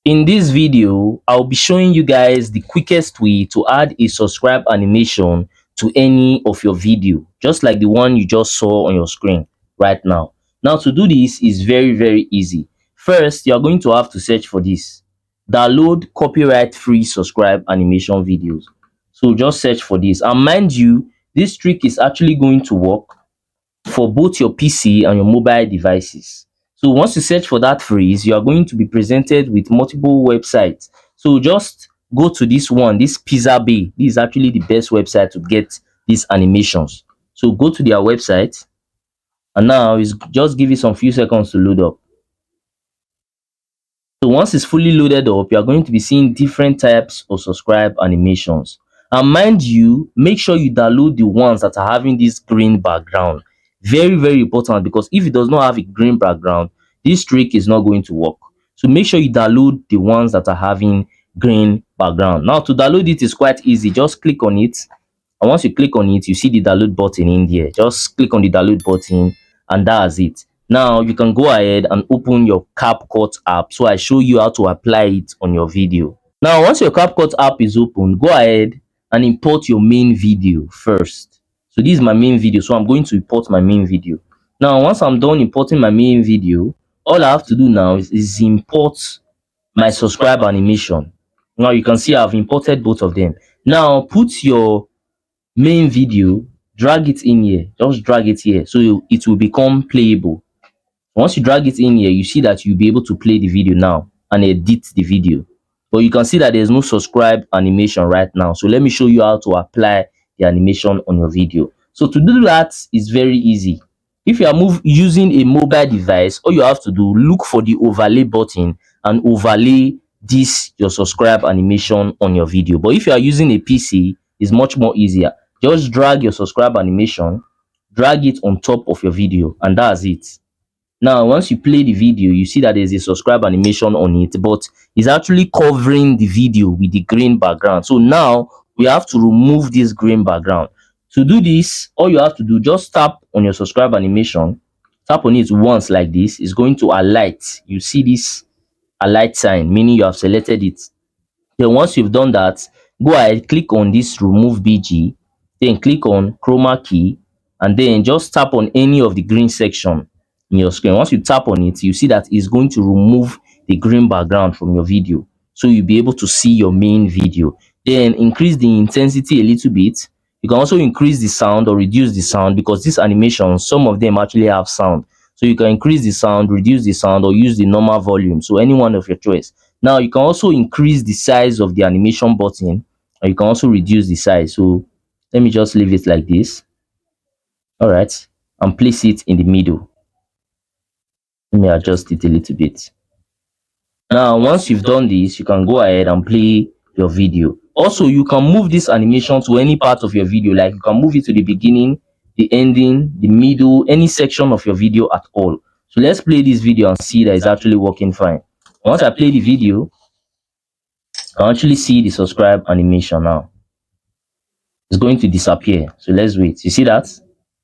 In this video, I'll be showing you guys the quickest way to add a subscribe animation to any of your video, just like the one you just saw on your screen right now. Now, to do this is very easy. First, you're going to have to search for this. Download copyright-free subscribe animation videos. So just search for this. And mind you, this trick is actually going to work for both your PC and your mobile devices. So once you search for that phrase, you are going to be presented with multiple websites. So just go to this one, this Pizza Bay. This is actually the best website to get these animations. So go to their website, and now it's just give it some few seconds to load up. So once it's fully loaded up, you are going to be seeing different types of subscribe animations. And mind you, make sure you download the ones that are having this green background. Very important, because if it does not have a green background, this trick is not going to work. So make sure you download the ones that are having green background. Now, to download it is quite easy. Just click on it, and once you click on it, you see the download button in there. Just click on the download button, and that's it. Now you can go ahead and open your Capcut app, so I show you how to apply it on your video. Now once your Capcut app is open, go ahead and import your main video first. So this is my main video, so I'm going to import my main video. Now once I'm done importing my main video, all I have to do now is import my subscribe animation. Now you can see I've imported both of them. Now put your main video, drag it in here, just drag it here, so it will become playable. Once you drag it in here, you see that you'll be able to play the video now and edit the video. But you can see that there's no subscribe animation right now. So let me show you how to apply the animation on your video. So to do that is very easy. If you are using a mobile device, all you have to do, look for the overlay button and overlay this your subscribe animation on your video. But if you are using a PC, it's much more easier. Just drag your subscribe animation, drag it on top of your video, and that's it. Now once you play the video, you see that there's a subscribe animation on it, but it's actually covering the video with the green background. So now we have to remove this green background. To do this, all you have to do, just tap on your subscribe animation, tap on it once like this. It's going to alight. You see this alight sign, meaning you have selected it. Then once you've done that, go ahead, click on this remove BG, then click on chroma key, and then just tap on any of the green section in your screen. Once you tap on it, you see that it's going to remove the green background from your video, so you'll be able to see your main video. Then increase the intensity a little bit. You can also increase the sound or reduce the sound, because these animations, some of them actually have sound. So you can increase the sound, reduce the sound, or use the normal volume. So any one of your choice. Now you can also increase the size of the animation button, or you can also reduce the size. So let me just leave it like this. All right, and place it in the middle. Let me adjust it a little bit. Now once you've done this, you can go ahead and play your video. Also, you can move this animation to any part of your video. Like you can move it to the beginning, the ending, the middle, any section of your video at all. So let's play this video and see that it's actually working fine. Once I play the video, I can actually see the subscribe animation now. It's going to disappear. So let's wait. You see that?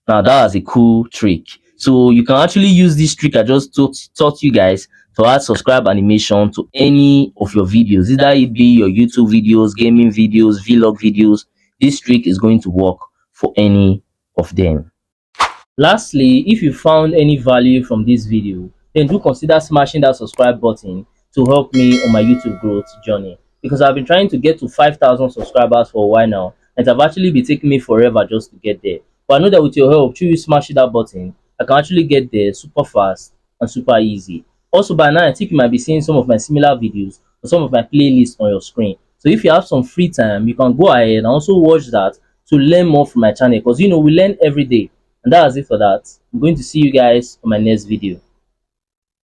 Now that was a cool trick. So you can actually use this trick I just taught you guys to add subscribe animation to any of your videos, either it be your YouTube videos, gaming videos, vlog videos. This trick is going to work for any of them. Lastly, if you found any value from this video, then do consider smashing that subscribe button to help me on my YouTube growth journey, because I've been trying to get to 5,000 subscribers for a while now, and it have actually been taking me forever just to get there. But I know that with your help, through you smashing that button, I can actually get there super fast and super easy. Also, by now I think you might be seeing some of my similar videos or some of my playlists on your screen. So if you have some free time, you can go ahead and also watch that to learn more from my channel, because we learn every day. And that's it for that. I'm going to see you guys on my next video.